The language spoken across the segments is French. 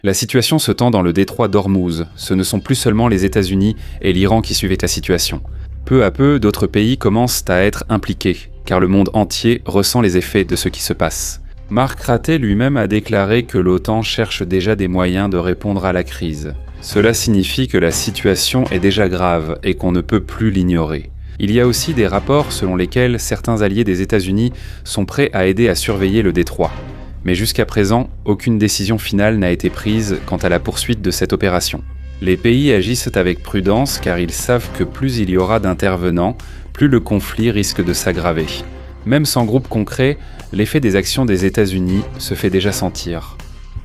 La situation se tend dans le détroit d'Ormuz. Ce ne sont plus seulement les États-Unis et l'Iran qui suivaient la situation. Peu à peu, d'autres pays commencent à être impliqués, car le monde entier ressent les effets de ce qui se passe. Mark Rutte lui-même a déclaré que l'OTAN cherche déjà des moyens de répondre à la crise. Cela signifie que la situation est déjà grave et qu'on ne peut plus l'ignorer. Il y a aussi des rapports selon lesquels certains alliés des États-Unis sont prêts à aider à surveiller le détroit. Mais jusqu'à présent, aucune décision finale n'a été prise quant à la poursuite de cette opération. Les pays agissent avec prudence car ils savent que plus il y aura d'intervenants, plus le conflit risque de s'aggraver. Même sans groupe concret, l'effet des actions des États-Unis se fait déjà sentir.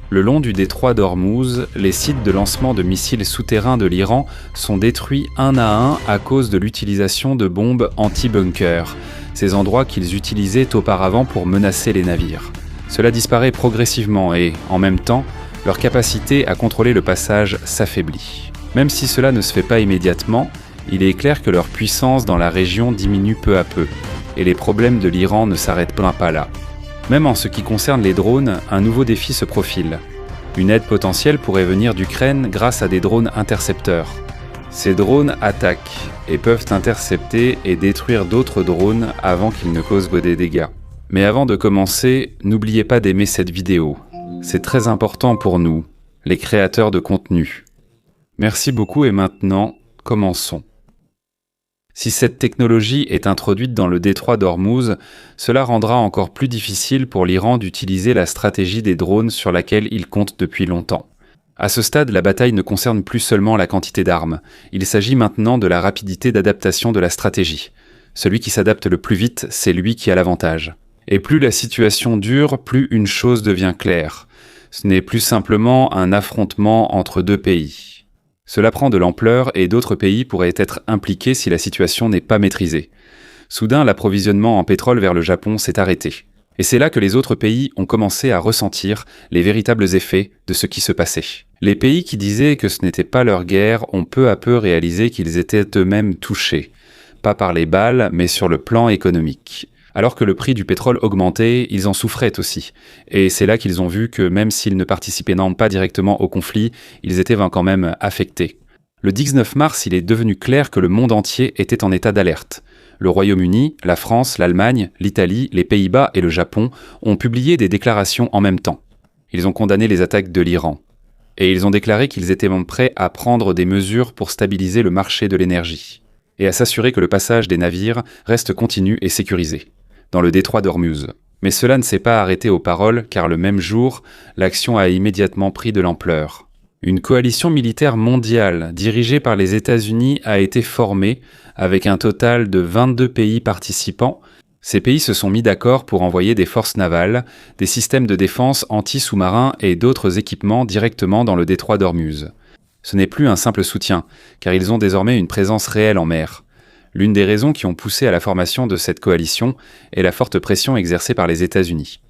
Le long du détroit d'Ormuz, les sites de lancement de missiles souterrains de l'Iran sont détruits un à un à cause de l'utilisation de bombes anti-bunker, ces endroits qu'ils utilisaient auparavant pour menacer les navires. Cela disparaît progressivement et, en même temps, leur capacité à contrôler le passage s'affaiblit. Même si cela ne se fait pas immédiatement, il est clair que leur puissance dans la région diminue peu à peu, et les problèmes de l'Iran ne s'arrêtent pas là. Même en ce qui concerne les drones, un nouveau défi se profile. Une aide potentielle pourrait venir d'Ukraine grâce à des drones intercepteurs. Ces drones attaquent et peuvent intercepter et détruire d'autres drones avant qu'ils ne causent des dégâts. Mais avant de commencer, n'oubliez pas d'aimer cette vidéo. C'est très important pour nous, les créateurs de contenu. Merci beaucoup et maintenant, commençons. Si cette technologie est introduite dans le détroit d'Ormuz, cela rendra encore plus difficile pour l'Iran d'utiliser la stratégie des drones sur laquelle il compte depuis longtemps. À ce stade, la bataille ne concerne plus seulement la quantité d'armes. Il s'agit maintenant de la rapidité d'adaptation de la stratégie. Celui qui s'adapte le plus vite, c'est lui qui a l'avantage. Et plus la situation dure, plus une chose devient claire. Ce n'est plus simplement un affrontement entre deux pays. Cela prend de l'ampleur et d'autres pays pourraient être impliqués si la situation n'est pas maîtrisée. Soudain, l'approvisionnement en pétrole vers le Japon s'est arrêté. Et c'est là que les autres pays ont commencé à ressentir les véritables effets de ce qui se passait. Les pays qui disaient que ce n'était pas leur guerre ont peu à peu réalisé qu'ils étaient eux-mêmes touchés. Pas par les balles, mais sur le plan économique. Alors que le prix du pétrole augmentait, ils en souffraient aussi. Et c'est là qu'ils ont vu que même s'ils ne participaient pas directement au conflit, ils étaient quand même affectés. Le 19 mars, il est devenu clair que le monde entier était en état d'alerte. Le Royaume-Uni, la France, l'Allemagne, l'Italie, les Pays-Bas et le Japon ont publié des déclarations en même temps. Ils ont condamné les attaques de l'Iran. Et ils ont déclaré qu'ils étaient prêts à prendre des mesures pour stabiliser le marché de l'énergie. Et à s'assurer que le passage des navires reste continu et sécurisé dans le détroit d'Ormuz. Mais cela ne s'est pas arrêté aux paroles car le même jour, l'action a immédiatement pris de l'ampleur. Une coalition militaire mondiale dirigée par les États-Unis a été formée avec un total de 22 pays participants. Ces pays se sont mis d'accord pour envoyer des forces navales, des systèmes de défense anti-sous-marins et d'autres équipements directement dans le détroit d'Ormuz. Ce n'est plus un simple soutien, car ils ont désormais une présence réelle en mer. L'une des raisons qui ont poussé à la formation de cette coalition est la forte pression exercée par les États-Unis.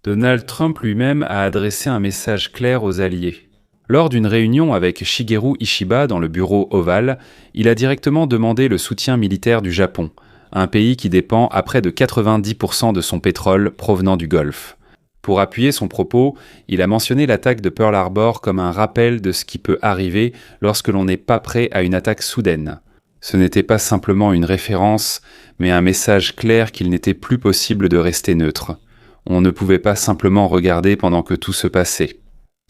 Donald Trump lui-même a adressé un message clair aux alliés. Lors d'une réunion avec Shigeru Ishiba dans le bureau ovale, il a directement demandé le soutien militaire du Japon, un pays qui dépend à près de 90% de son pétrole provenant du Golfe. Pour appuyer son propos, il a mentionné l'attaque de Pearl Harbor comme un rappel de ce qui peut arriver lorsque l'on n'est pas prêt à une attaque soudaine. Ce n'était pas simplement une référence, mais un message clair qu'il n'était plus possible de rester neutre. On ne pouvait pas simplement regarder pendant que tout se passait.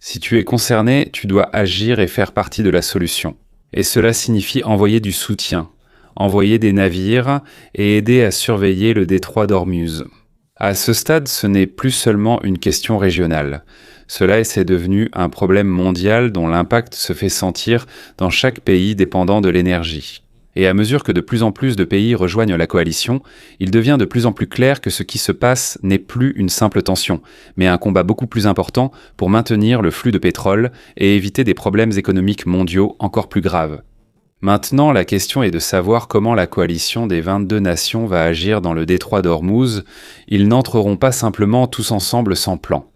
Si tu es concerné, tu dois agir et faire partie de la solution. Et cela signifie envoyer du soutien, envoyer des navires et aider à surveiller le détroit d'Ormuz. À ce stade, ce n'est plus seulement une question régionale. Cela est devenu un problème mondial dont l'impact se fait sentir dans chaque pays dépendant de l'énergie. Et à mesure que de plus en plus de pays rejoignent la coalition, il devient de plus en plus clair que ce qui se passe n'est plus une simple tension, mais un combat beaucoup plus important pour maintenir le flux de pétrole et éviter des problèmes économiques mondiaux encore plus graves. Maintenant, la question est de savoir comment la coalition des 22 nations va agir dans le détroit d'Ormuz. Ils n'entreront pas simplement tous ensemble sans plan.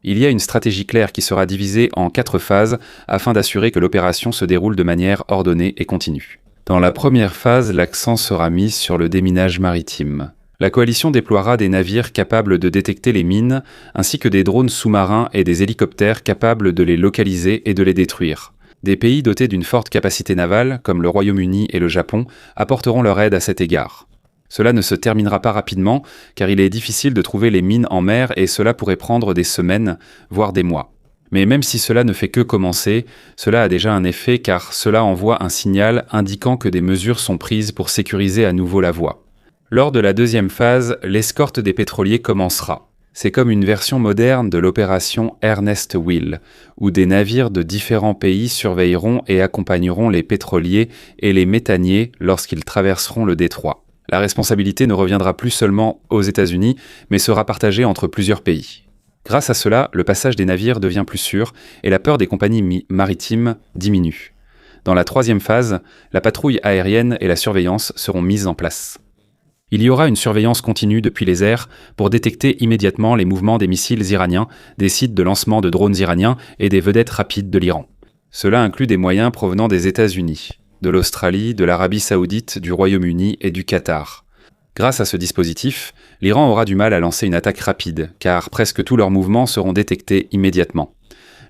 Il y a une stratégie claire qui sera divisée en 4 phases afin d'assurer que l'opération se déroule de manière ordonnée et continue. Dans la première phase, l'accent sera mis sur le déminage maritime. La coalition déploiera des navires capables de détecter les mines, ainsi que des drones sous-marins et des hélicoptères capables de les localiser et de les détruire. Des pays dotés d'une forte capacité navale, comme le Royaume-Uni et le Japon, apporteront leur aide à cet égard. Cela ne se terminera pas rapidement, car il est difficile de trouver les mines en mer et cela pourrait prendre des semaines, voire des mois. Mais même si cela ne fait que commencer, cela a déjà un effet car cela envoie un signal indiquant que des mesures sont prises pour sécuriser à nouveau la voie. Lors de la deuxième phase, l'escorte des pétroliers commencera. C'est comme une version moderne de l'opération Ernest Will, où des navires de différents pays surveilleront et accompagneront les pétroliers et les méthaniers lorsqu'ils traverseront le détroit. La responsabilité ne reviendra plus seulement aux États-Unis, mais sera partagée entre plusieurs pays. Grâce à cela, le passage des navires devient plus sûr et la peur des compagnies maritimes diminue. Dans la troisième phase, la patrouille aérienne et la surveillance seront mises en place. Il y aura une surveillance continue depuis les airs pour détecter immédiatement les mouvements des missiles iraniens, des sites de lancement de drones iraniens et des vedettes rapides de l'Iran. Cela inclut des moyens provenant des États-Unis, de l'Australie, de l'Arabie Saoudite, du Royaume-Uni et du Qatar. Grâce à ce dispositif, l'Iran aura du mal à lancer une attaque rapide, car presque tous leurs mouvements seront détectés immédiatement.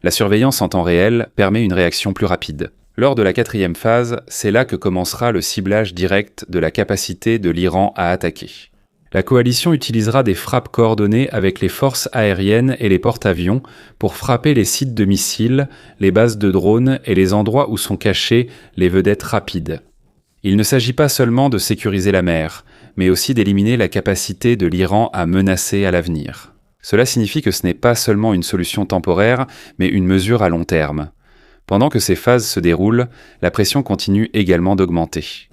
La surveillance en temps réel permet une réaction plus rapide. Lors de la quatrième phase, c'est là que commencera le ciblage direct de la capacité de l'Iran à attaquer. La coalition utilisera des frappes coordonnées avec les forces aériennes et les porte-avions pour frapper les sites de missiles, les bases de drones et les endroits où sont cachées les vedettes rapides. Il ne s'agit pas seulement de sécuriser la mer, mais aussi d'éliminer la capacité de l'Iran à menacer à l'avenir. Cela signifie que ce n'est pas seulement une solution temporaire, mais une mesure à long terme. Pendant que ces phases se déroulent, la pression continue également d'augmenter.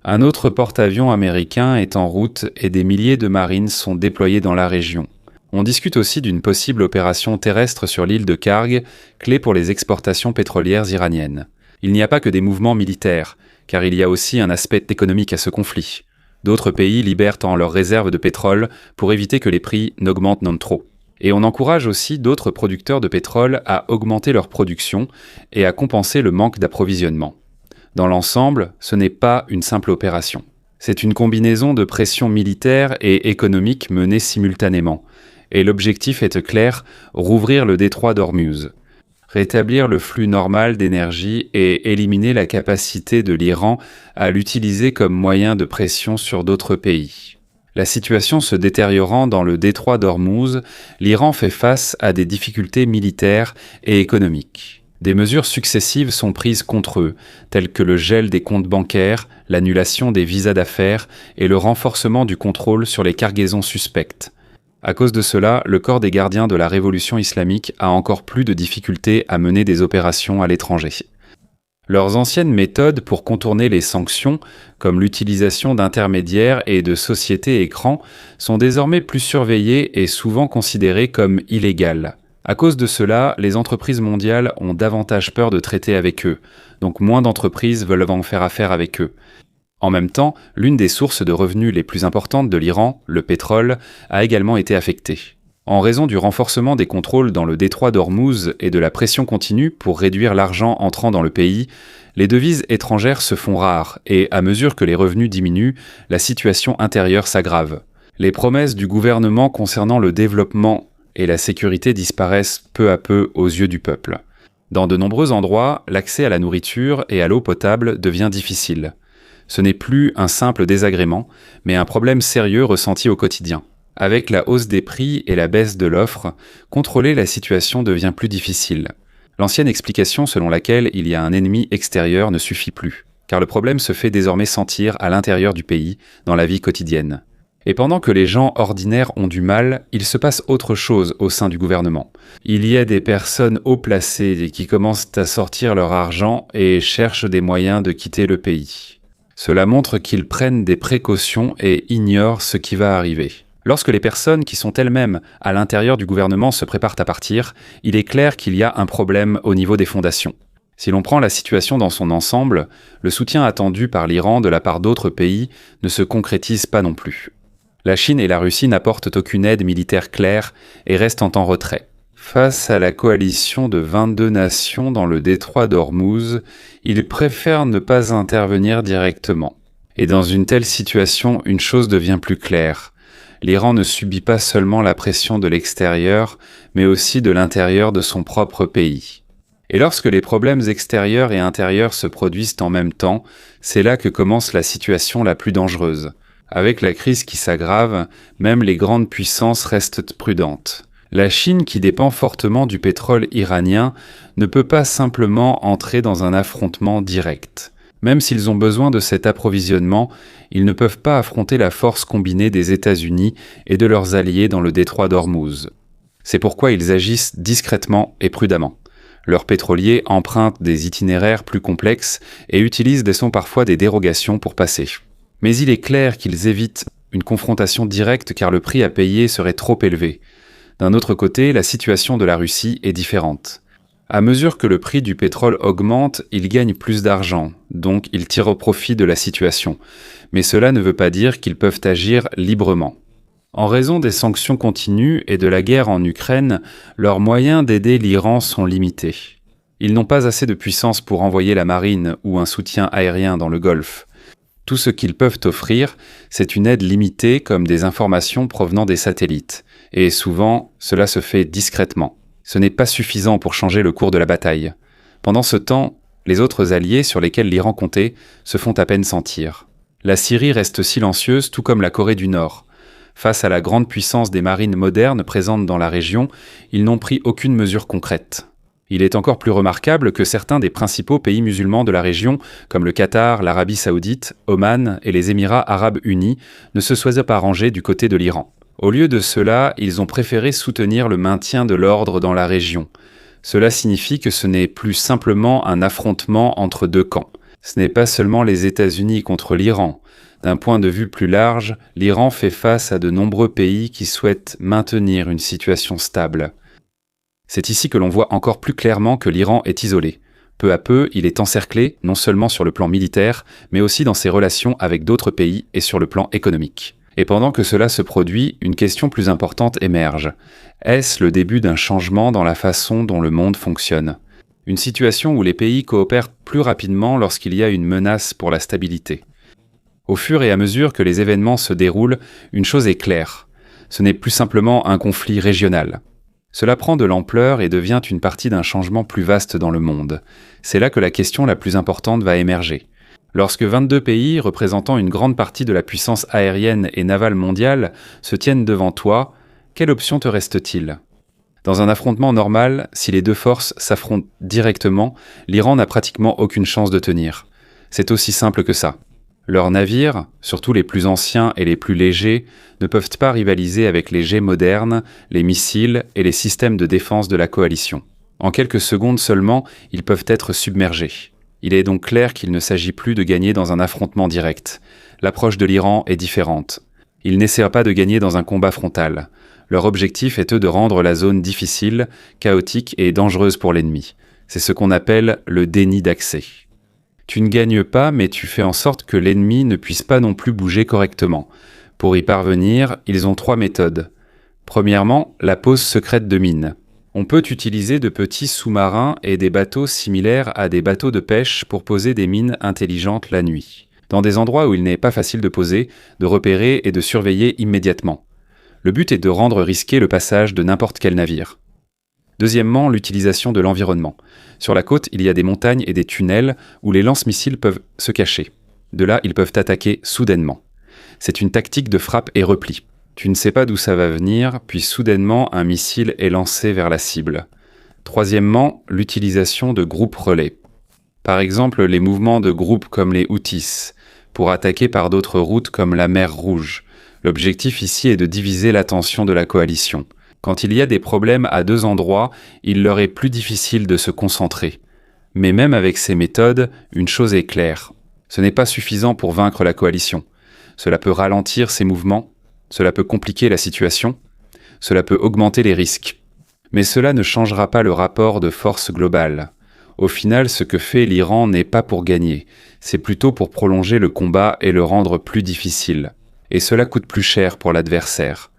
Un autre porte-avions américain est en route et des milliers de marines sont déployés dans la région. On discute aussi d'une possible opération terrestre sur l'île de Karg, clé pour les exportations pétrolières iraniennes. Il n'y a pas que des mouvements militaires, car il y a aussi un aspect économique à ce conflit. D'autres pays libèrent leurs réserves de pétrole pour éviter que les prix n'augmentent non trop. Et on encourage aussi d'autres producteurs de pétrole à augmenter leur production et à compenser le manque d'approvisionnement. Dans l'ensemble, ce n'est pas une simple opération. C'est une combinaison de pression militaire et économique menée simultanément. Et l'objectif est clair, rouvrir le détroit d'Ormuz, rétablir le flux normal d'énergie et éliminer la capacité de l'Iran à l'utiliser comme moyen de pression sur d'autres pays. La situation se détériorant dans le détroit d'Ormuz, l'Iran fait face à des difficultés militaires et économiques. Des mesures successives sont prises contre eux, telles que le gel des comptes bancaires, l'annulation des visas d'affaires et le renforcement du contrôle sur les cargaisons suspectes. À cause de cela, le corps des gardiens de la révolution islamique a encore plus de difficultés à mener des opérations à l'étranger. Leurs anciennes méthodes pour contourner les sanctions, comme l'utilisation d'intermédiaires et de sociétés écrans, sont désormais plus surveillées et souvent considérées comme illégales. À cause de cela, les entreprises mondiales ont davantage peur de traiter avec eux, donc moins d'entreprises veulent en faire affaire avec eux. En même temps, l'une des sources de revenus les plus importantes de l'Iran, le pétrole, a également été affectée. En raison du renforcement des contrôles dans le détroit d'Ormuz et de la pression continue pour réduire l'argent entrant dans le pays, les devises étrangères se font rares et, à mesure que les revenus diminuent, la situation intérieure s'aggrave. Les promesses du gouvernement concernant le développement et la sécurité disparaissent peu à peu aux yeux du peuple. Dans de nombreux endroits, l'accès à la nourriture et à l'eau potable devient difficile. Ce n'est plus un simple désagrément, mais un problème sérieux ressenti au quotidien. Avec la hausse des prix et la baisse de l'offre, contrôler la situation devient plus difficile. L'ancienne explication selon laquelle il y a un ennemi extérieur ne suffit plus, car le problème se fait désormais sentir à l'intérieur du pays, dans la vie quotidienne. Et pendant que les gens ordinaires ont du mal, il se passe autre chose au sein du gouvernement. Il y a des personnes haut placées qui commencent à sortir leur argent et cherchent des moyens de quitter le pays. Cela montre qu'ils prennent des précautions et ignorent ce qui va arriver. Lorsque les personnes qui sont elles-mêmes à l'intérieur du gouvernement se préparent à partir, il est clair qu'il y a un problème au niveau des fondations. Si l'on prend la situation dans son ensemble, le soutien attendu par l'Iran de la part d'autres pays ne se concrétise pas non plus. La Chine et la Russie n'apportent aucune aide militaire claire et restent en retrait. Face à la coalition de 22 nations dans le détroit d'Ormuz, ils préfèrent ne pas intervenir directement. Et dans une telle situation, une chose devient plus claire. l'Iran ne subit pas seulement la pression de l'extérieur, mais aussi de l'intérieur de son propre pays. Et lorsque les problèmes extérieurs et intérieurs se produisent en même temps, c'est là que commence la situation la plus dangereuse. Avec la crise qui s'aggrave, même les grandes puissances restent prudentes. La Chine, qui dépend fortement du pétrole iranien, ne peut pas simplement entrer dans un affrontement direct. Même s'ils ont besoin de cet approvisionnement, ils ne peuvent pas affronter la force combinée des États-Unis et de leurs alliés dans le détroit d'Ormuz. C'est pourquoi ils agissent discrètement et prudemment. Leurs pétroliers empruntent des itinéraires plus complexes et utilisent parfois des dérogations pour passer. Mais il est clair qu'ils évitent une confrontation directe car le prix à payer serait trop élevé. D'un autre côté, la situation de la Russie est différente. À mesure que le prix du pétrole augmente, ils gagnent plus d'argent, donc ils tirent au profit de la situation. Mais cela ne veut pas dire qu'ils peuvent agir librement. En raison des sanctions continues et de la guerre en Ukraine, leurs moyens d'aider l'Iran sont limités. Ils n'ont pas assez de puissance pour envoyer la marine ou un soutien aérien dans le Golfe. Tout ce qu'ils peuvent offrir, c'est une aide limitée comme des informations provenant des satellites. Et souvent, cela se fait discrètement. Ce n'est pas suffisant pour changer le cours de la bataille. Pendant ce temps, les autres alliés sur lesquels l'Iran comptait se font à peine sentir. La Syrie reste silencieuse, tout comme la Corée du Nord. Face à la grande puissance des marines modernes présentes dans la région, ils n'ont pris aucune mesure concrète. Il est encore plus remarquable que certains des principaux pays musulmans de la région, comme le Qatar, l'Arabie Saoudite, Oman et les Émirats Arabes Unis, ne se soient pas rangés du côté de l'Iran. Au lieu de cela, ils ont préféré soutenir le maintien de l'ordre dans la région. Cela signifie que ce n'est plus simplement un affrontement entre deux camps. Ce n'est pas seulement les États-Unis contre l'Iran. D'un point de vue plus large, l'Iran fait face à de nombreux pays qui souhaitent maintenir une situation stable. C'est ici que l'on voit encore plus clairement que l'Iran est isolé. Peu à peu, il est encerclé, non seulement sur le plan militaire, mais aussi dans ses relations avec d'autres pays et sur le plan économique. Et pendant que cela se produit, une question plus importante émerge. Est-ce le début d'un changement dans la façon dont le monde fonctionne ? Une situation où les pays coopèrent plus rapidement lorsqu'il y a une menace pour la stabilité. Au fur et à mesure que les événements se déroulent, une chose est claire. Ce n'est plus simplement un conflit régional. Cela prend de l'ampleur et devient une partie d'un changement plus vaste dans le monde. C'est là que la question la plus importante va émerger. Lorsque 22 pays, représentant une grande partie de la puissance aérienne et navale mondiale, se tiennent devant toi, quelle option te reste-t-il ? Dans un affrontement normal, si les deux forces s'affrontent directement, l'Iran n'a pratiquement aucune chance de tenir. C'est aussi simple que ça. Leurs navires, surtout les plus anciens et les plus légers, ne peuvent pas rivaliser avec les jets modernes, les missiles et les systèmes de défense de la coalition. En quelques secondes seulement, ils peuvent être submergés. Il est donc clair qu'il ne s'agit plus de gagner dans un affrontement direct. L'approche de l'Iran est différente. Ils n'essaient pas de gagner dans un combat frontal. Leur objectif est de rendre la zone difficile, chaotique et dangereuse pour l'ennemi. C'est ce qu'on appelle le déni d'accès. Tu ne gagnes pas, mais tu fais en sorte que l'ennemi ne puisse pas non plus bouger correctement. Pour y parvenir, ils ont 3 méthodes. Premièrement, la pose secrète de mines. On peut utiliser de petits sous-marins et des bateaux similaires à des bateaux de pêche pour poser des mines intelligentes la nuit, dans des endroits où il n'est pas facile de poser, de repérer et de surveiller immédiatement. Le but est de rendre risqué le passage de n'importe quel navire. Deuxièmement, l'utilisation de l'environnement. Sur la côte, il y a des montagnes et des tunnels où les lance-missiles peuvent se cacher. De là, ils peuvent attaquer soudainement. C'est une tactique de frappe et repli. Tu ne sais pas d'où ça va venir, puis soudainement, un missile est lancé vers la cible. Troisièmement, l'utilisation de groupes relais. Par exemple, les mouvements de groupes comme les Houthis, pour attaquer par d'autres routes comme la mer Rouge. L'objectif ici est de diviser l'attention de la coalition. Quand il y a des problèmes à 2 endroits, il leur est plus difficile de se concentrer. Mais même avec ces méthodes, une chose est claire. Ce n'est pas suffisant pour vaincre la coalition. Cela peut ralentir ses mouvements, cela peut compliquer la situation, cela peut augmenter les risques. Mais cela ne changera pas le rapport de force globale. Au final, ce que fait l'Iran n'est pas pour gagner, c'est plutôt pour prolonger le combat et le rendre plus difficile. Et cela coûte plus cher pour l'adversaire.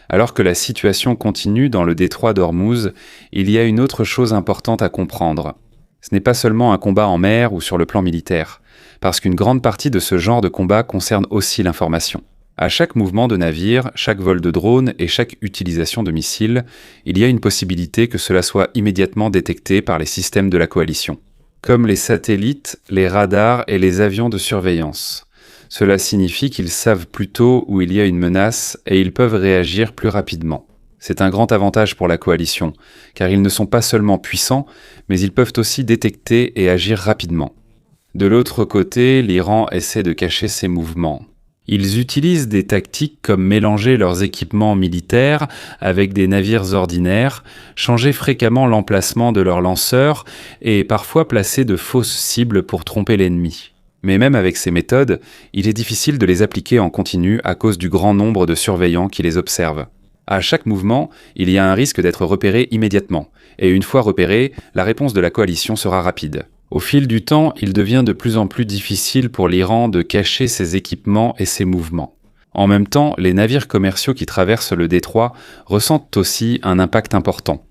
Alors que la situation continue dans le détroit d'Ormuz, il y a une autre chose importante à comprendre. Ce n'est pas seulement un combat en mer ou sur le plan militaire, parce qu'une grande partie de ce genre de combat concerne aussi l'information. À chaque mouvement de navire, chaque vol de drone et chaque utilisation de missiles, il y a une possibilité que cela soit immédiatement détecté par les systèmes de la coalition, comme les satellites, les radars et les avions de surveillance. Cela signifie qu'ils savent plus tôt où il y a une menace et ils peuvent réagir plus rapidement. C'est un grand avantage pour la coalition, car ils ne sont pas seulement puissants, mais ils peuvent aussi détecter et agir rapidement. De l'autre côté, l'Iran essaie de cacher ses mouvements. Ils utilisent des tactiques comme mélanger leurs équipements militaires avec des navires ordinaires, changer fréquemment l'emplacement de leurs lanceurs et parfois placer de fausses cibles pour tromper l'ennemi. Mais même avec ces méthodes, il est difficile de les appliquer en continu à cause du grand nombre de surveillants qui les observent. À chaque mouvement, il y a un risque d'être repéré immédiatement, et une fois repéré, la réponse de la coalition sera rapide. Au fil du temps, il devient de plus en plus difficile pour l'Iran de cacher ses équipements et ses mouvements. En même temps, les navires commerciaux qui traversent le détroit ressentent aussi un impact important.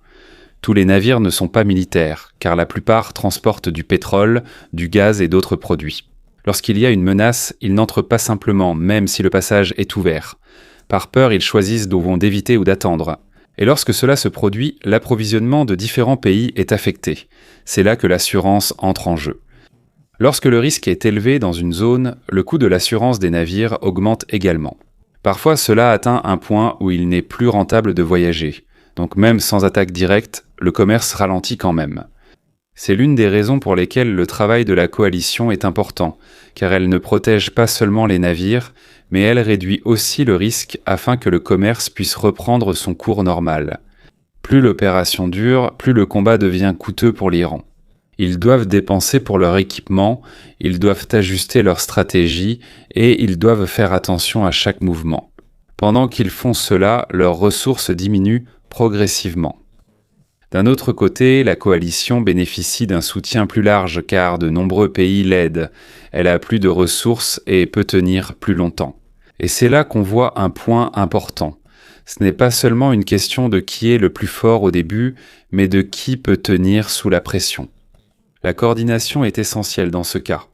Tous les navires ne sont pas militaires, car la plupart transportent du pétrole, du gaz et d'autres produits. Lorsqu'il y a une menace, ils n'entrent pas simplement, même si le passage est ouvert. Par peur, ils choisissent d'où vont d'éviter ou d'attendre. Et lorsque cela se produit, l'approvisionnement de différents pays est affecté. C'est là que l'assurance entre en jeu. Lorsque le risque est élevé dans une zone, le coût de l'assurance des navires augmente également. Parfois, cela atteint un point où il n'est plus rentable de voyager. Donc même sans attaque directe, le commerce ralentit quand même. C'est l'une des raisons pour lesquelles le travail de la coalition est important, car elle ne protège pas seulement les navires, mais elle réduit aussi le risque afin que le commerce puisse reprendre son cours normal. Plus l'opération dure, plus le combat devient coûteux pour l'Iran. Ils doivent dépenser pour leur équipement, ils doivent ajuster leur stratégie et ils doivent faire attention à chaque mouvement. Pendant qu'ils font cela, leurs ressources diminuent progressivement. D'un autre côté, la coalition bénéficie d'un soutien plus large car de nombreux pays l'aident. Elle a plus de ressources et peut tenir plus longtemps. Et c'est là qu'on voit un point important. Ce n'est pas seulement une question de qui est le plus fort au début, mais de qui peut tenir sous la pression. La coordination est essentielle dans ce cas.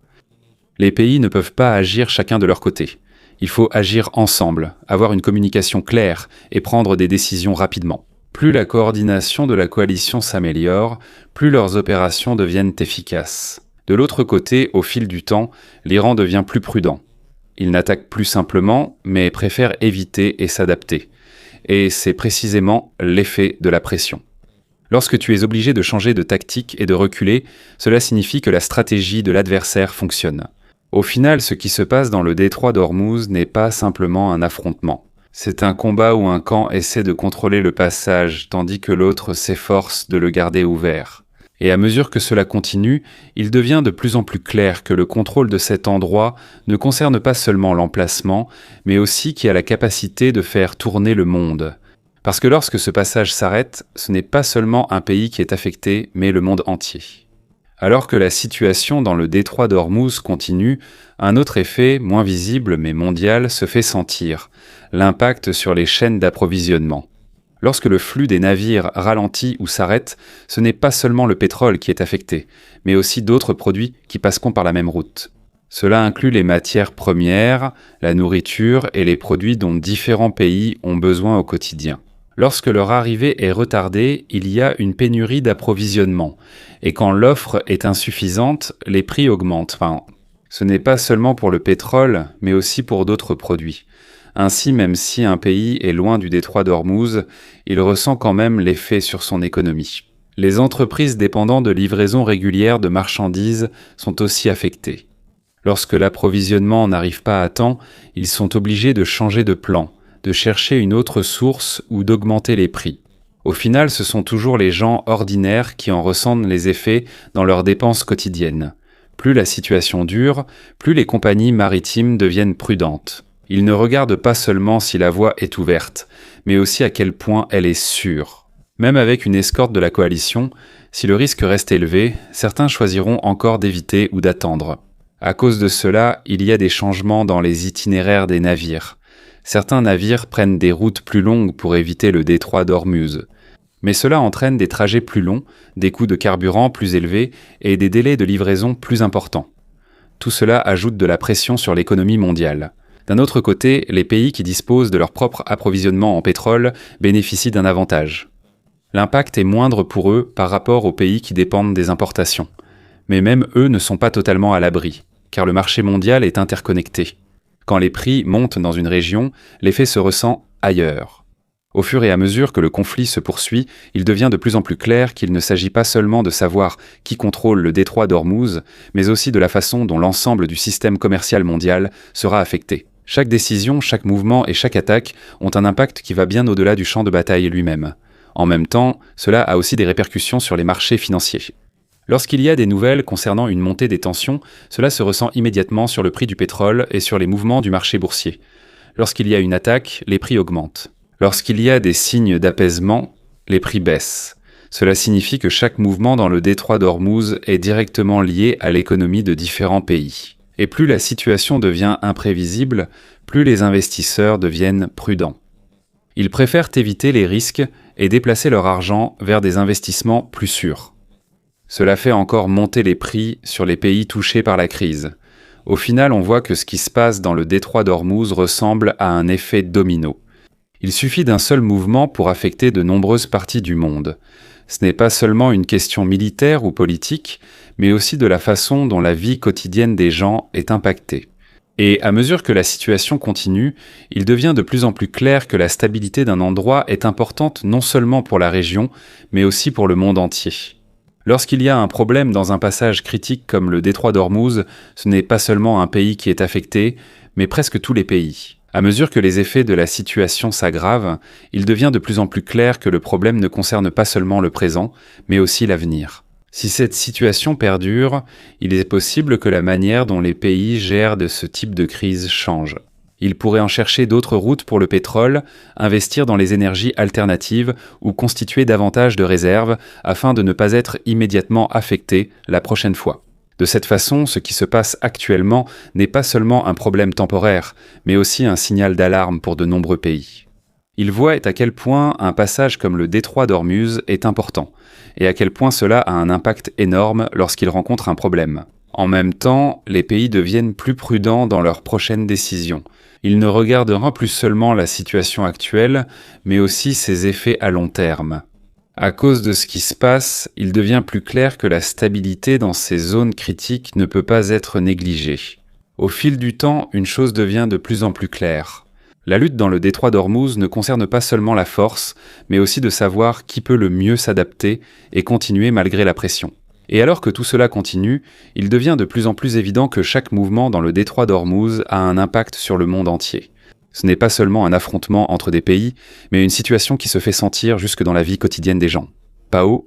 Les pays ne peuvent pas agir chacun de leur côté. Il faut agir ensemble, avoir une communication claire et prendre des décisions rapidement. Plus la coordination de la coalition s'améliore, plus leurs opérations deviennent efficaces. De l'autre côté, au fil du temps, l'Iran devient plus prudent. Il n'attaque plus simplement, mais préfère éviter et s'adapter. Et c'est précisément l'effet de la pression. Lorsque tu es obligé de changer de tactique et de reculer, cela signifie que la stratégie de l'adversaire fonctionne. Au final, ce qui se passe dans le détroit d'Ormuz n'est pas simplement un affrontement. C'est un combat où un camp essaie de contrôler le passage, tandis que l'autre s'efforce de le garder ouvert. Et à mesure que cela continue, il devient de plus en plus clair que le contrôle de cet endroit ne concerne pas seulement l'emplacement, mais aussi qui a la capacité de faire tourner le monde. Parce que lorsque ce passage s'arrête, ce n'est pas seulement un pays qui est affecté, mais le monde entier. Alors que la situation dans le détroit d'Ormuz continue, un autre effet, moins visible mais mondial, se fait sentir, l'impact sur les chaînes d'approvisionnement. Lorsque le flux des navires ralentit ou s'arrête, ce n'est pas seulement le pétrole qui est affecté, mais aussi d'autres produits qui passeront par la même route. Cela inclut les matières premières, la nourriture et les produits dont différents pays ont besoin au quotidien. Lorsque leur arrivée est retardée, il y a une pénurie d'approvisionnement. Et quand l'offre est insuffisante, les prix augmentent. Ce n'est pas seulement pour le pétrole, mais aussi pour d'autres produits. Ainsi, même si un pays est loin du détroit d'Ormuz, il ressent quand même l'effet sur son économie. Les entreprises dépendant de livraisons régulières de marchandises sont aussi affectées. Lorsque l'approvisionnement n'arrive pas à temps, ils sont obligés de changer de plan, de chercher une autre source ou d'augmenter les prix. Au final, ce sont toujours les gens ordinaires qui en ressentent les effets dans leurs dépenses quotidiennes. Plus la situation dure, plus les compagnies maritimes deviennent prudentes. Ils ne regardent pas seulement si la voie est ouverte, mais aussi à quel point elle est sûre. Même avec une escorte de la coalition, si le risque reste élevé, certains choisiront encore d'éviter ou d'attendre. À cause de cela, il y a des changements dans les itinéraires des navires. Certains navires prennent des routes plus longues pour éviter le détroit d'Ormuz. Mais cela entraîne des trajets plus longs, des coûts de carburant plus élevés et des délais de livraison plus importants. Tout cela ajoute de la pression sur l'économie mondiale. D'un autre côté, les pays qui disposent de leur propre approvisionnement en pétrole bénéficient d'un avantage. L'impact est moindre pour eux par rapport aux pays qui dépendent des importations. Mais même eux ne sont pas totalement à l'abri, car le marché mondial est interconnecté. Quand les prix montent dans une région, l'effet se ressent ailleurs. Au fur et à mesure que le conflit se poursuit, il devient de plus en plus clair qu'il ne s'agit pas seulement de savoir qui contrôle le détroit d'Ormuz, mais aussi de la façon dont l'ensemble du système commercial mondial sera affecté. Chaque décision, chaque mouvement et chaque attaque ont un impact qui va bien au-delà du champ de bataille lui-même. En même temps, cela a aussi des répercussions sur les marchés financiers. Lorsqu'il y a des nouvelles concernant une montée des tensions, cela se ressent immédiatement sur le prix du pétrole et sur les mouvements du marché boursier. Lorsqu'il y a une attaque, les prix augmentent. Lorsqu'il y a des signes d'apaisement, les prix baissent. Cela signifie que chaque mouvement dans le détroit d'Ormuz est directement lié à l'économie de différents pays. Et plus la situation devient imprévisible, plus les investisseurs deviennent prudents. Ils préfèrent éviter les risques et déplacer leur argent vers des investissements plus sûrs. Cela fait encore monter les prix sur les pays touchés par la crise. Au final, on voit que ce qui se passe dans le détroit d'Ormuz ressemble à un effet domino. Il suffit d'un seul mouvement pour affecter de nombreuses parties du monde. Ce n'est pas seulement une question militaire ou politique, mais aussi de la façon dont la vie quotidienne des gens est impactée. Et à mesure que la situation continue, il devient de plus en plus clair que la stabilité d'un endroit est importante non seulement pour la région, mais aussi pour le monde entier. Lorsqu'il y a un problème dans un passage critique comme le détroit d'Ormuz, ce n'est pas seulement un pays qui est affecté, mais presque tous les pays. À mesure que les effets de la situation s'aggravent, il devient de plus en plus clair que le problème ne concerne pas seulement le présent, mais aussi l'avenir. Si cette situation perdure, il est possible que la manière dont les pays gèrent de ce type de crise change. Ils pourraient en chercher d'autres routes pour le pétrole, investir dans les énergies alternatives ou constituer davantage de réserves afin de ne pas être immédiatement affectés la prochaine fois. De cette façon, ce qui se passe actuellement n'est pas seulement un problème temporaire, mais aussi un signal d'alarme pour de nombreux pays. Ils voient à quel point un passage comme le détroit d'Ormuz est important, et à quel point cela a un impact énorme lorsqu'ils rencontrent un problème. En même temps, les pays deviennent plus prudents dans leurs prochaines décisions. Ils ne regarderont plus seulement la situation actuelle, mais aussi ses effets à long terme. À cause de ce qui se passe, il devient plus clair que la stabilité dans ces zones critiques ne peut pas être négligée. Au fil du temps, une chose devient de plus en plus claire. La lutte dans le détroit d'Ormuz ne concerne pas seulement la force, mais aussi de savoir qui peut le mieux s'adapter et continuer malgré la pression. Et alors que tout cela continue, il devient de plus en plus évident que chaque mouvement dans le détroit d'Ormuz a un impact sur le monde entier. Ce n'est pas seulement un affrontement entre des pays, mais une situation qui se fait sentir jusque dans la vie quotidienne des gens. Pao,